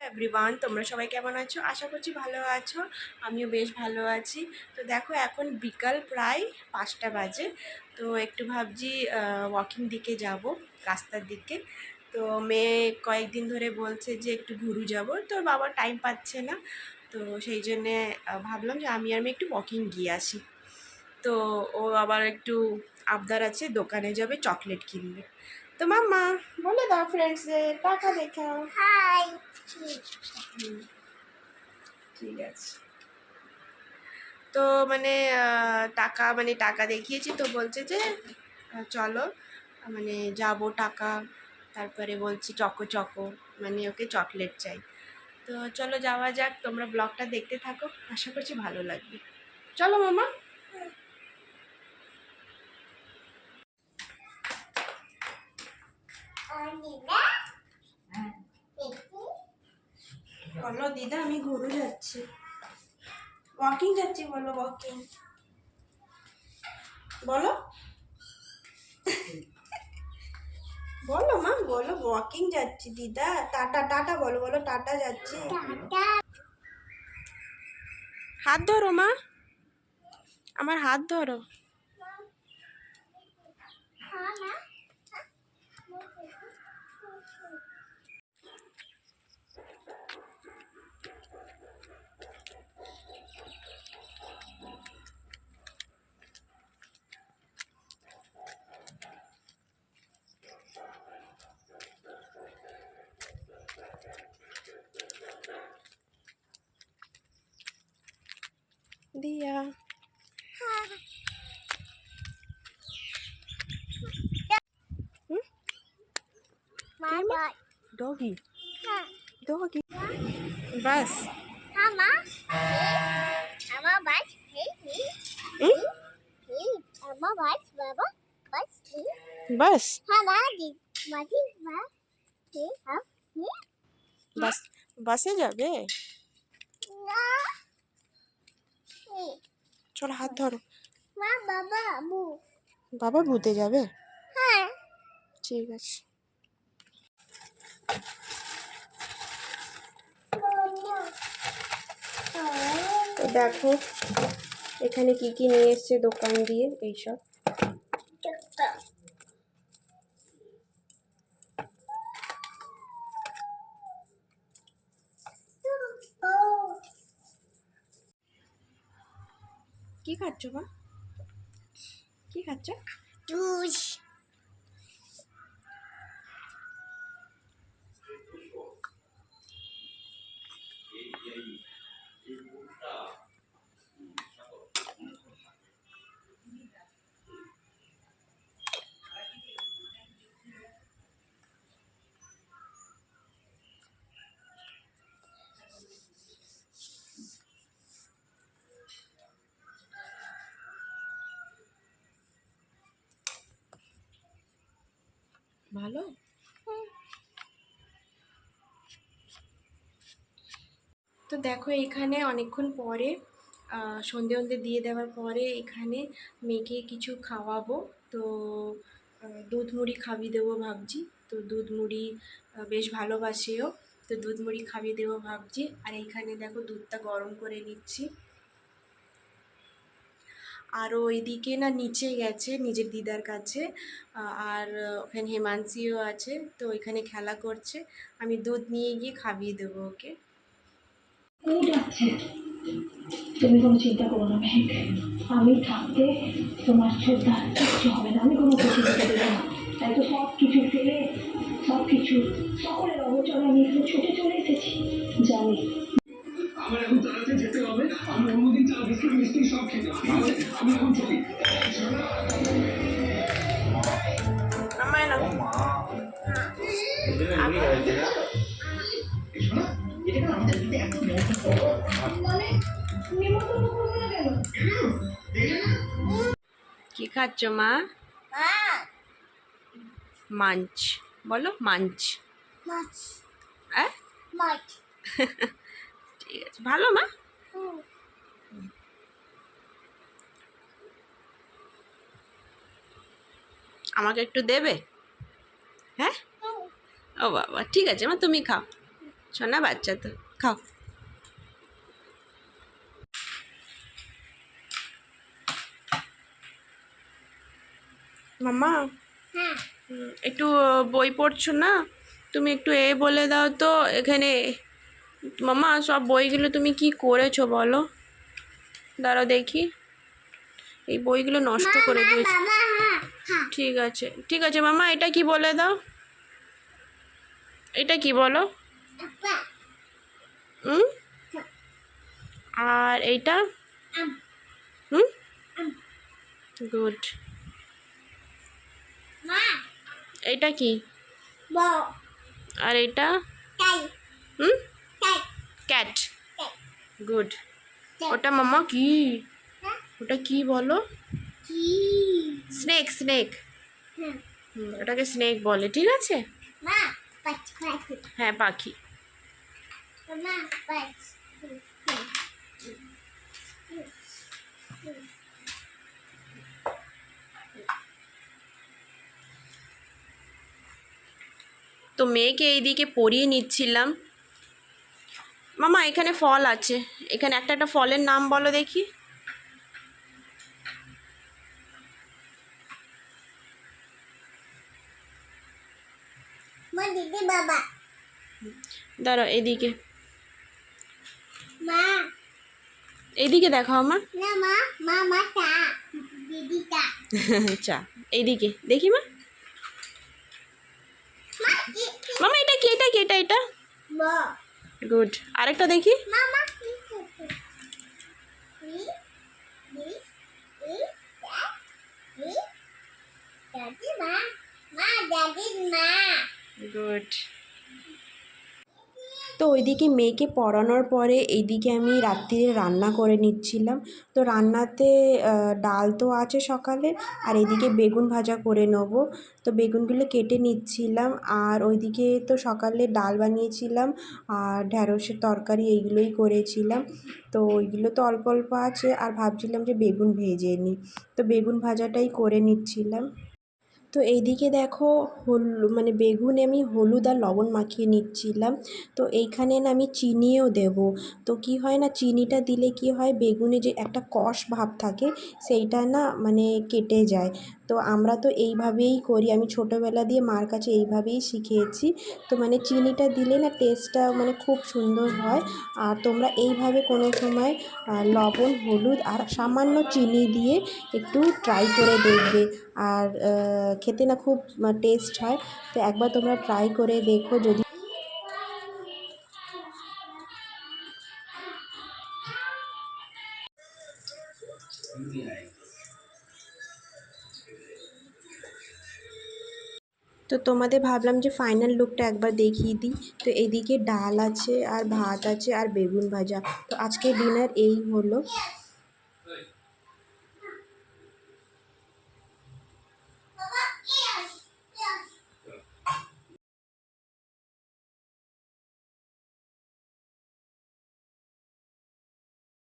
Everyone, তোমরা সবাই কেমন আছো? আশা করছি ভালো আছো। আমিও বেশ ভালো আছি। তো দেখো, এখন বিকাল প্রায় 5টা বাজে। তো একটু ভাবছি ওয়াকিং দিকে যাব, রাস্তার দিকে। তো মেয়ে কয়েকদিন ধরে বলছে যে একটু ঘুরু যাব, তোর বাবা টাইম পাচ্ছে না। তো সেই জন্যে ভাবলাম যে আমি আর মেয়ে একটু ওয়াকিং গিয়ে আসি। তো ও আবার একটু আবদার আছে, দোকানে যাবে, চকলেট কিনবে। তো মাম্মা বলে দাও ফ্রেন্ডসদের টাকা দেখাও। হাই। ঠিক আছে। তো মানে টাকা দেখিয়েছি, তো বলছে যে চলো, মানে যাব টাকা। তারপরে বলছি চকো চকো, মানে ওকে চকলেট চাই। তো চলো যাওয়া যাক, তোমরা ব্লগটা দেখতে থাকো, আশা করছি ভালো লাগবে। চলো মামা। বলো দিদা, আমি ঘুরু যাচ্ছি, ওয়াকিং যাচ্ছি। বলো ওয়াকিং, বলো বলো মা, বলো ওয়াকিং যাচ্ছি দিদা। টাটা টাটা বলো, বলো টাটা যাচ্ছি। হাত ধরো মা, আমার হাত ধরো। দিয়া डॉगी डॉगी बस बस बस बसे যাবে। চল হাত ধরো। বাবা ভূতে যাবে, ঠিক আছে। তো দেখো এখানে কি কি নিয়ে এসছে দোকান দিয়ে, এইসব। কি খাচ্ছ মা, কি খাচ্ছ? জুস। ভালো। তো দেখো এখানে অনেকক্ষণ পরে সন্ধে সন্ধে দিয়ে দেওয়ার পরে এখানে মেয়েকে কিছু খাওয়াবো। তো দুধ মুড়ি খাইয়ে দেবো ভাবছি। তো দুধ মুড়ি বেশ ভালোবাসেও, তো দুধ মুড়ি খাইয়ে দেবো ভাবছি। আর এইখানে দেখো দুধটা গরম করে নিচ্ছি। আর ওইদিকে না নিচে গেছে নিজের দিদার কাছে, আর ওখানে হেমান্সিও আছে, তো ওইখানে খেলা করছে। আমি দুধ নিয়ে গিয়ে খাইয়ে দেবো ওকে। তুমি কোনো চিন্তা করো না মেহেক, আমি থাকতে তোমার শ্রদ্ধা কিচ্ছু হবে না, আমি কোনো ক্ষতি হতে দেবো না। তাই তো সব কিছু ফেলে, সব কিছু সকলের অবচরে আমি এখানে ছুটে চলে এসেছি। জানি আমার এখন তাড়াতে যেতে হবে, আমি অন্যদিন চা বিস্কুট মিষ্টি সব খেতে হবে, আমি এখন চলি। আমায় না কি খাচ্ছ মা? মাঞ্চ বলো, মাঞ্চ। ঠিক আছে, ভালো মা। আমাকে একটু দেবে? হ্যাঁ, ও বাবা, ঠিক আছে মা, তুমি খাও। শোনা বাচ্চা তো, খাও। মামা একটু বই পড়ছো না? তুমি একটু বলে দাও তো এখানে। মামা সব বইগুলো তুমি কি করেছো বলো? দাঁড়াও দেখি, এই বইগুলো নষ্ট করে দিয়েছি। ঠিক আছে ঠিক আছে মামা, এটা কি বলে দাও, এটা কি বলো? হুম, আর এইটা? হুম, গুড। এইটা কি? আর এইটা? হুম, ক্যাট। গুড। ওটা মামা কি? ওটা কি বলো? Snake, snake. ওটাকে স্নেক বলে, ঠিক আছে। হ্যাঁ, পাখি। তো মেয়েকে এইদিকে পরিয়ে নিচ্ছিলাম। মামা এখানে ফল আছে, এখানে একটা একটা ফলের নাম বলো দেখি। বাবা দাঁড়াও এদিকে, এইদিকে দেখো আমার। না মা টা দিদিটা চা, এইদিকে দেখি মা। মামা এটা কি, এটা কি, এটা এটা? গুড। আরেকটা দেখি। মামা গুড। তো ওইদিকে মেয়েকে পড়ানোর পরে এইদিকে আমি রাত্রিরে রান্না করে নিচ্ছিলাম। তো রান্নাতে ডাল তো আছে সকালে, আর এইদিকে বেগুন ভাজা করে নেব। তো বেগুনগুলো কেটে নিচ্ছিলাম, আর ওইদিকে তো সকালে ডাল বানিয়েছিলাম আর ঢ্যাঁড়সের তরকারি, এইগুলোই করেছিলাম। তো ওইগুলো তো অল্প অল্প আছে, আর ভাবছিলাম যে বেগুন ভেজে নিই, তো বেগুন ভাজাটাই করে নিচ্ছিলাম। তো এইদিকে দেখো মানে বেগুনে আমি হলুদ আর লবণ মাখিয়ে নিচ্ছিলাম। তো এইখানে না আমি চিনিও দেব। তো কি হয় না, চিনিটা দিলে কি হয়, বেগুনে যে একটা কষ ভাব থাকে সেইটা না মানে কেটে যায়। তো আমরা তো এইভাবেই করি, আমি ছোটোবেলা দিয়ে মার কাছে এইভাবেই শিখেছি। তো মানে চিনিটা দিলে না টেস্টটা মানে খুব সুন্দর হয়। আর তোমরা এইভাবে কোনো সময় লবণ, হলুদ আর সামান্য চিনি দিয়ে একটু ট্রাই করে দেখবে। আর খেতে না খুব টেস্ট হয়। তো একবার তোমরা ট্রাই করে দেখো যদি। তো তোমাদের ভাবলাম যে ফাইনাল লুকটা একবার দেখিয়ে দিই। তো এদিকে ডাল আছে আর ভাত আছে আর বেগুন ভাজা। তো আজকে ডিনার এই হলো।